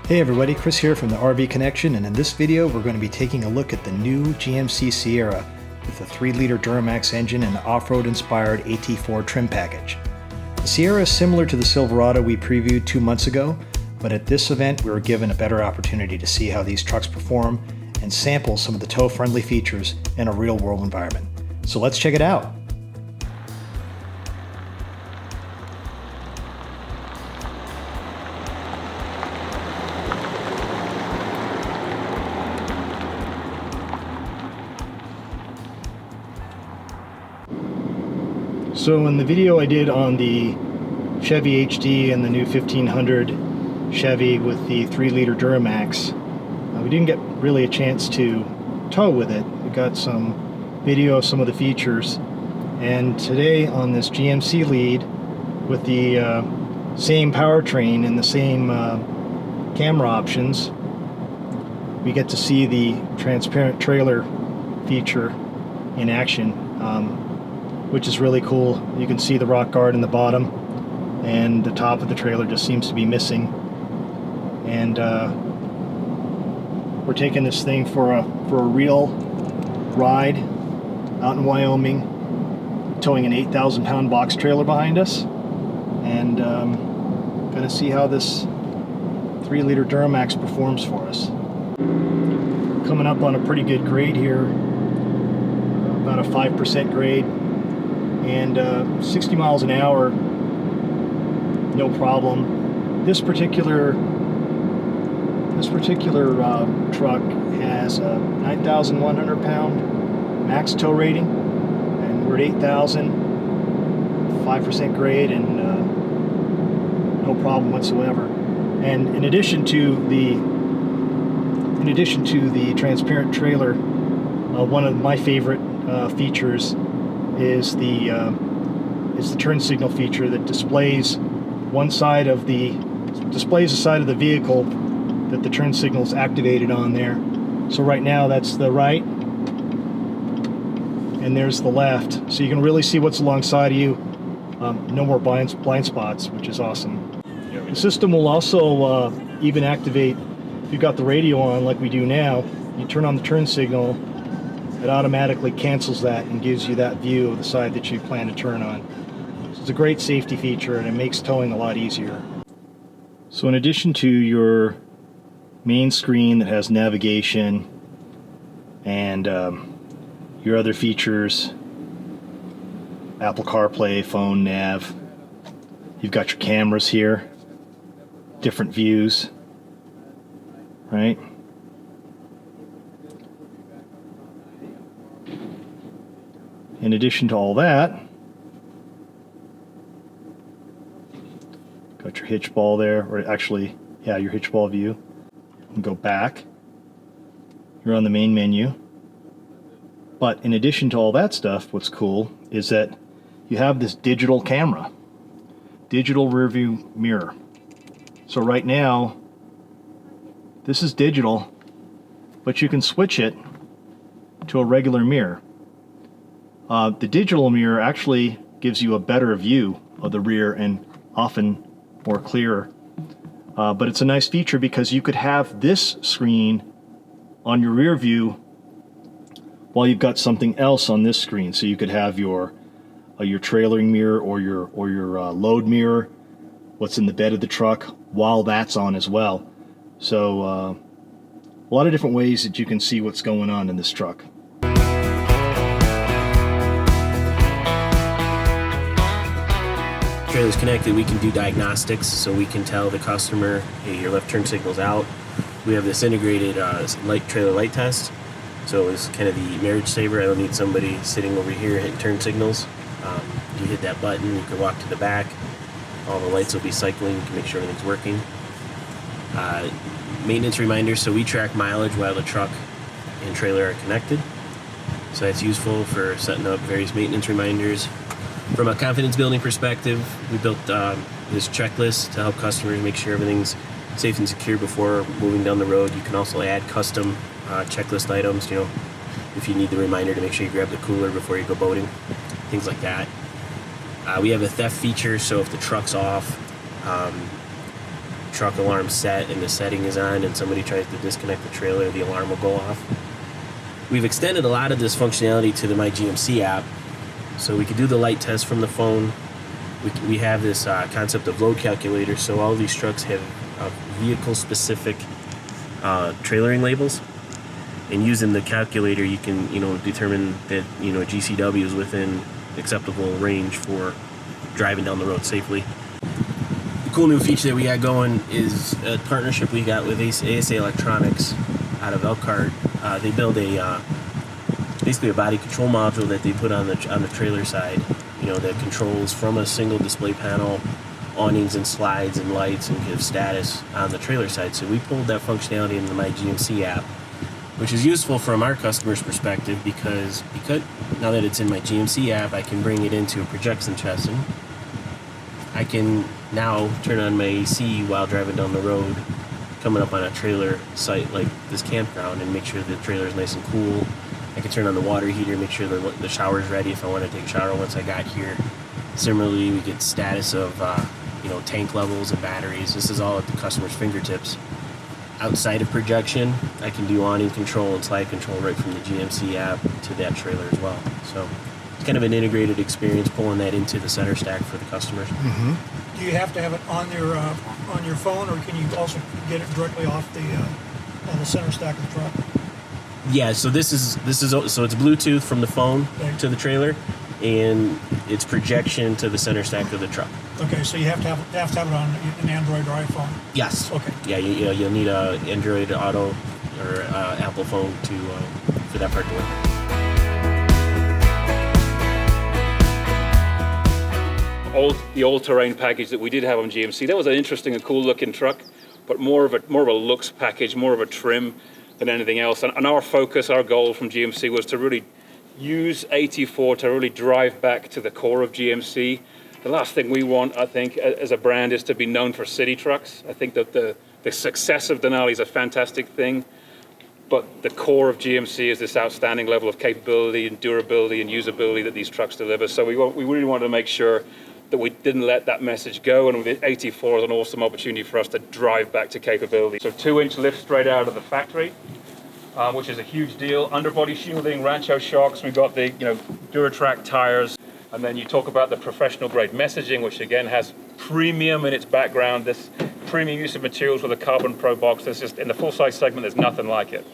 Hey everybody, Chris here from the RV Connection, and in this video we're going to be taking a look at the new GMC Sierra with a 3-liter Duramax engine and off-road inspired AT4 trim package. The Sierra is similar to the Silverado we previewed 2 months ago, but at this event we were given a better opportunity to see how these trucks perform and sample some of the tow-friendly features in a real-world environment. So let's check it out. So in the video I did on the Chevy HD and the new 1500 Chevy with the 3-liter Duramax, we didn't get really a chance to tow with it. We got some video of some of the features, and today on this GMC lead with the same powertrain and the same camera options, we get to see the transparent trailer feature in action. Which is really cool. You can see the rock guard in the bottom, and the top of the trailer just seems to be missing. And we're taking this thing for a real ride out in Wyoming, towing an 8,000 pound box trailer behind us, and gonna see how this 3-liter Duramax performs for us. Coming up on a pretty good grade here, about a 5% grade. And 60 miles an hour, no problem. This particular truck has a 9,100 pound max tow rating, and we're at 8,000, 5% grade, and no problem whatsoever. And in addition to the transparent trailer, one of my favorite features is the turn signal feature that displays the side of the vehicle that the turn signal is activated on there. So right now that's the right, and there's the left, so you can really see what's alongside of you. No more blind spots, which is awesome. The system will also even activate if you've got the radio on like we do now. You turn on the turn signal, it automatically cancels that and gives you that view of the side that you plan to turn on. So it's a great safety feature, and it makes towing a lot easier. So in addition to your main screen that has navigation and your other features, Apple CarPlay, phone nav, you've got your cameras here, different views, right? In addition to all that, got your hitch ball there, or actually, yeah, your hitch ball view. And go back. You're on the main menu. But in addition to all that stuff, what's cool is that you have this digital camera, digital rear view mirror. So right now, this is digital, but you can switch it to a regular mirror. The digital mirror actually gives you a better view of the rear and often more clearer. But it's a nice feature because you could have this screen on your rear view while you've got something else on this screen. So you could have your trailering mirror or your load mirror, what's in the bed of the truck, while that's on as well. So a lot of different ways that you can see what's going on in this truck. Trailer's connected, we can do diagnostics, so we can tell the customer, hey, your left turn signal's out. We have this integrated trailer light test, so it's kind of the marriage saver. I don't need somebody sitting over here hitting turn signals. You hit that button, you can walk to the back, all the lights will be cycling, you can make sure everything's working. Maintenance reminders, so we track mileage while the truck and trailer are connected, so that's useful for setting up various maintenance reminders. From a confidence building perspective, we built this checklist to help customers make sure everything's safe and secure before moving down the road. You can also add custom checklist items, if you need the reminder to make sure you grab the cooler before you go boating, things like that. We have a theft feature, so if the truck's off, truck alarm set and the setting is on and somebody tries to disconnect the trailer, the alarm will go off. We've extended a lot of this functionality to the My GMC app, so we can do the light test from the phone. We have this concept of load calculator, so all these trucks have vehicle-specific trailering labels, and using the calculator, you can determine that GCW is within acceptable range for driving down the road safely. The cool new feature that we got going is a partnership we got with ASA Electronics out of Elkhart. They build basically a body control module that they put on the trailer side, that controls from a single display panel awnings and slides and lights and gives status on the trailer side. So we pulled that functionality into the My GMC app, which is useful from our customer's perspective because now that it's in my GMC app, I can bring it into a projection chassis. I can now turn on my AC while driving down the road, coming up on a trailer site like this campground, and make sure the trailer is nice and cool. I can turn on the water heater, make sure the shower's ready if I want to take a shower once I got here. Similarly, we get status of tank levels and batteries. This is all at the customer's fingertips. Outside of projection, I can do awning control and slide control right from the GMC app to that trailer as well. So it's kind of an integrated experience, pulling that into the center stack for the customers. Do you have to have it on your phone, or can you also get it directly off on the center stack of the truck? Yeah, so this is so it's Bluetooth from the phone to the trailer, and it's projection to the center stack of the truck. Okay, so you have to have it on an Android or iPhone. Yes. Okay. Yeah, you'll need a Android Auto or Apple phone for that part to work. The all-terrain package that we did have on GMC, that was an interesting and cool-looking truck, but more of a looks package, more of a trim than anything else. And our focus, our goal from GMC was to really use AT4 to really drive back to the core of GMC. The last thing we want, I think, as a brand is to be known for city trucks. I think that the success of Denali is a fantastic thing, but the core of GMC is this outstanding level of capability and durability and usability that these trucks deliver. So we really wanted to make sure that we didn't let that message go, and with AT4 is an awesome opportunity for us to drive back to capability. So 2-inch lift straight out of the factory, which is a huge deal. Underbody shielding, Rancho shocks. We've got the Duratrack tires, and then you talk about the professional grade messaging, which again has premium in its background. This premium use of materials with a CarbonPro box. There's just in the full size segment, there's nothing like it.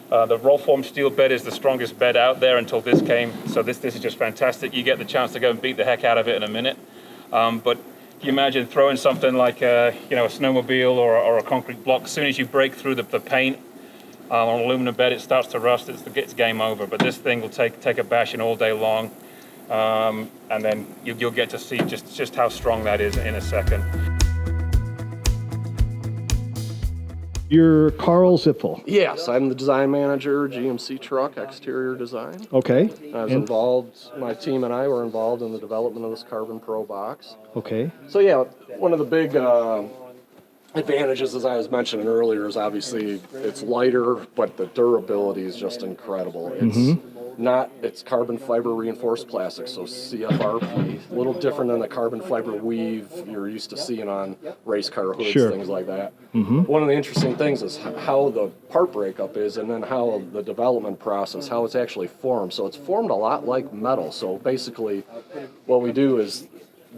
The roll form steel bed is the strongest bed out there until this came. So this is just fantastic. You get the chance to go and beat the heck out of it in a minute. But can you imagine throwing something like a snowmobile or a concrete block? As soon as you break through the paint on an aluminum bed, it starts to rust. It's game over. But this thing will take a bashing all day long, and then you'll get to see just how strong that is in a second. You're Carl Zipfel. Yes, I'm the design manager, GMC truck, exterior design. Okay. I was involved, my team and I were involved in the development of this CarbonPro box. Okay. So yeah, one of the big advantages, as I was mentioning earlier, is obviously it's lighter, but the durability is just incredible. It's carbon fiber reinforced plastic, so CFRP, a little different than the carbon fiber weave you're used to seeing on race car hoods, things like that. One of the interesting things is how the part breakup is, and then how the development process, how it's actually formed. So it's formed a lot like metal. So basically what we do is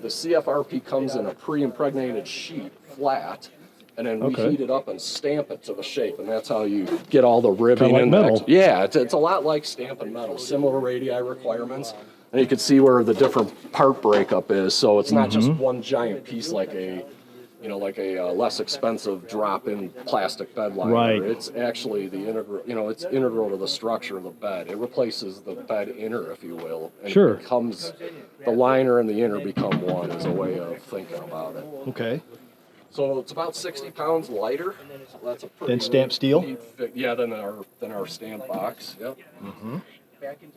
the CFRP comes in a pre-impregnated sheet, flat, and then we heat it up and stamp it to the shape, and that's how you get all the ribbing. Kind of like metal. Yeah, it's a lot like stamping metal, similar radii requirements, and you can see where the different part breakup is. So it's not just one giant piece like a less expensive drop-in plastic bed liner. Right. It's actually the integral. It's integral to the structure of the bed. It replaces the bed inner, if you will, and it becomes the liner and the inner become one. Is a way of thinking about it. Okay. So it's about 60 pounds lighter. So that's a pretty Than stamped steel? than our stamp box. Yep.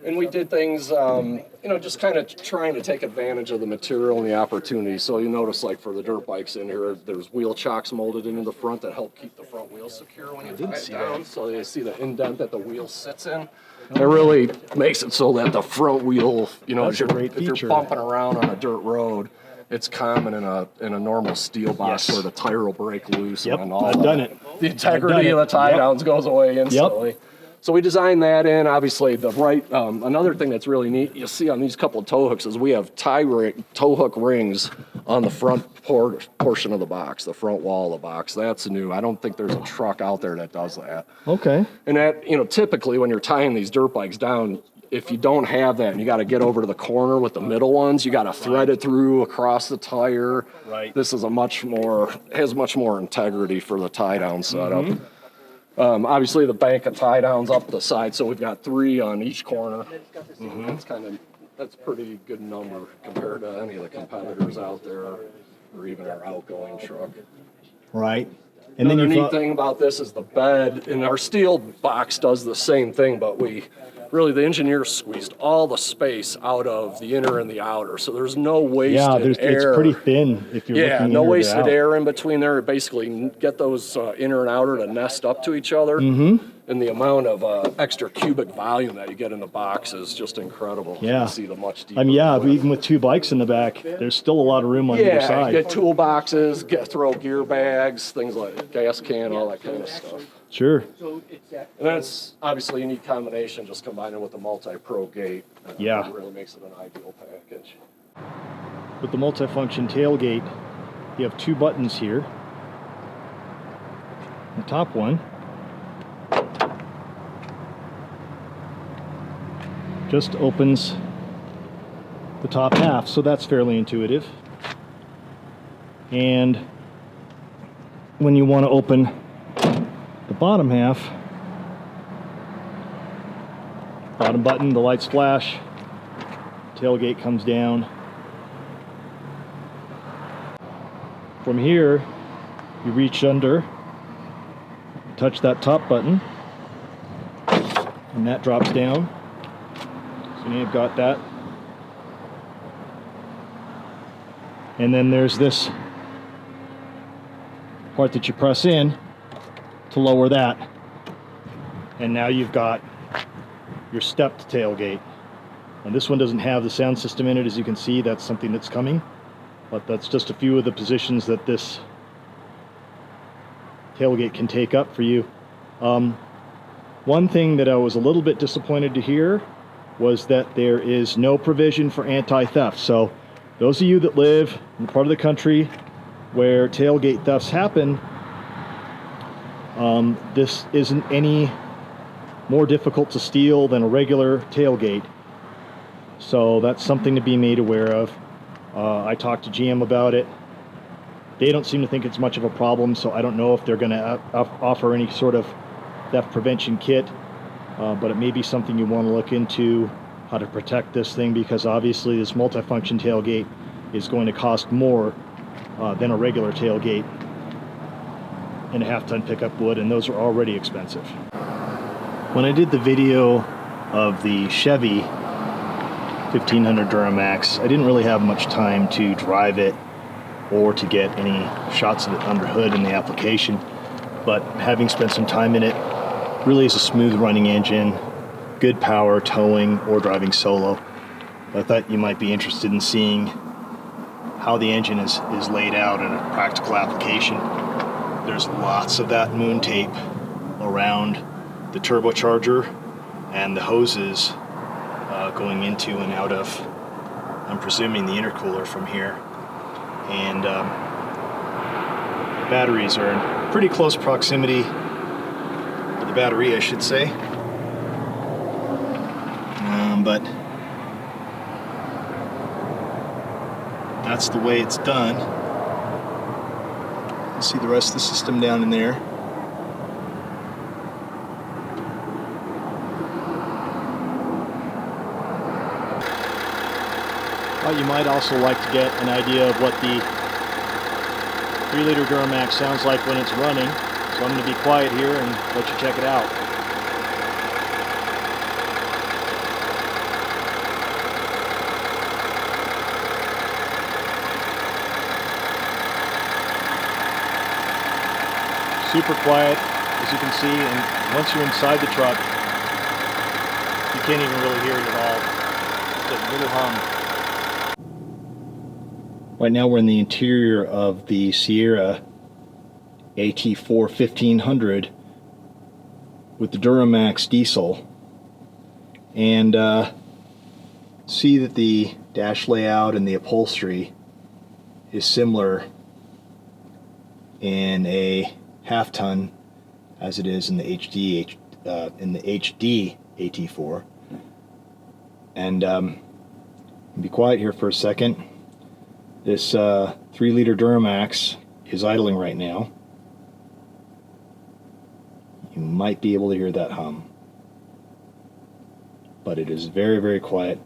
And we did things, just kind of trying to take advantage of the material and the opportunity. So you notice, like for the dirt bikes in here, there's wheel chocks molded into the front that help keep the front wheel secure when you tie it down. So you see the indent that the wheel sits in. It really makes it so that the front wheel, if you're bumping around on a dirt road, it's common in a normal steel box Yes. where the tire will break loose. Yep, and all I've that. done it. The integrity I've of done the tie it. Yep. downs goes away instantly. So we designed that in. Obviously, another thing that's really neat, you'll see on these couple of tow hooks, is we have tow hook rings on the front portion of the box, the front wall of the box. That's new. I don't think there's a truck out there that does that. Okay. And that, typically when you're tying these dirt bikes down, if you don't have that and you got to get over to the corner with the middle ones, you got to thread it through across the tire. Right. This is has much more integrity for the tie down setup. Obviously the bank of tie downs up the side, so we've got 3 on each corner. That's a pretty good number compared to any of the competitors out there, or even our outgoing truck. Right. And then Another you neat thing about this is the bed, and our steel box does the same thing, but the engineers squeezed all the space out of the inner and the outer, so there's no wasted air. It's pretty thin if you're looking no in or wasted out. air in between there. Basically, get those inner and outer to nest up to each other. And the amount of extra cubic volume that you get in the box is just incredible. Yeah. You can see the much deeper. Even with 2 bikes in the back, there's still a lot of room on either side. Get toolboxes, throw gear bags, things like gas can, all that kind of stuff. Sure. And that's obviously a neat combination, just combining with the MultiPro gate. Yeah. It really makes it an ideal package. With the multifunction tailgate, you have 2 buttons here. The top one just opens the top half, so that's fairly intuitive. And when you want to open the bottom half, bottom button, the lights flash, tailgate comes down. From here, you reach under, touch that top button, and that drops down. So now you've got that. And then there's this part that you press in to lower that. And now you've got your stepped tailgate. And this one doesn't have the sound system in it, as you can see. That's something that's coming. But that's just a few of the positions that this tailgate can take up for you. One thing that I was a little bit disappointed to hear was that there is no provision for anti-theft. So those of you that live in the part of the country where tailgate thefts happen, this isn't any more difficult to steal than a regular tailgate. So that's something to be made aware of. I talked to GM about it. They don't seem to think it's much of a problem, so I don't know if they're going to offer any sort of theft prevention kit, but it may be something you want to look into, how to protect this thing, because obviously this multifunction tailgate is going to cost more than a regular tailgate in a half-ton pickup would, and those are already expensive. When I did the video of the Chevy 1500 Duramax, I didn't really have much time to drive it or to get any shots of it under hood in the application, but having spent some time in it, really is a smooth running engine, good power, towing, or driving solo. I thought you might be interested in seeing how the engine is laid out in a practical application. There's lots of that moon tape around the turbocharger and the hoses going into and out of, I'm presuming, the intercooler from here. And batteries are in pretty close proximity, the battery I should say, but that's the way it's done. You see the rest of the system down in there. Well, you might also like to get an idea of what the 3-liter Duramax sounds like when it's running. So I'm going to be quiet here and let you check it out. Super quiet, as you can see, and once you're inside the truck, you can't even really hear it at all. Just a little hum. Right now we're in the interior of the Sierra AT4 1500 with the Duramax diesel, and see that the dash layout and the upholstery is similar in a half-ton as it is in the HD AT4. And be quiet here for a second. This 3-liter Duramax is idling right now. You might be able to hear that hum, but it is very, very quiet.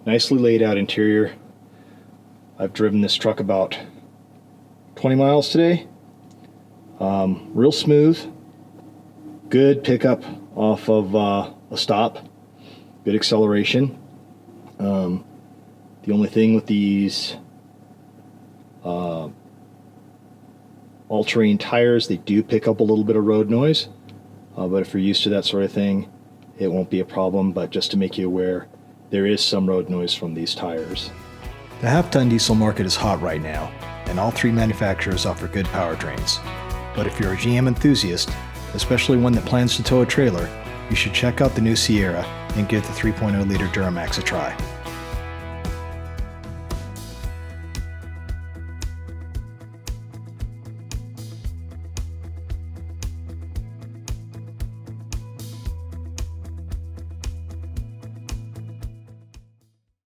Nicely laid out interior. I've driven this truck about 20 miles today. Real smooth. Good pickup off of a stop. Good acceleration. The only thing with these all-terrain tires, they do pick up a little bit of road noise, but if you're used to that sort of thing, it won't be a problem. But just to make you aware, there is some road noise from these tires. The half-ton diesel market is hot right now, and all 3 manufacturers offer good powertrains. But if you're a GM enthusiast, especially one that plans to tow a trailer, you should check out the new Sierra and give the 3.0-liter Duramax a try.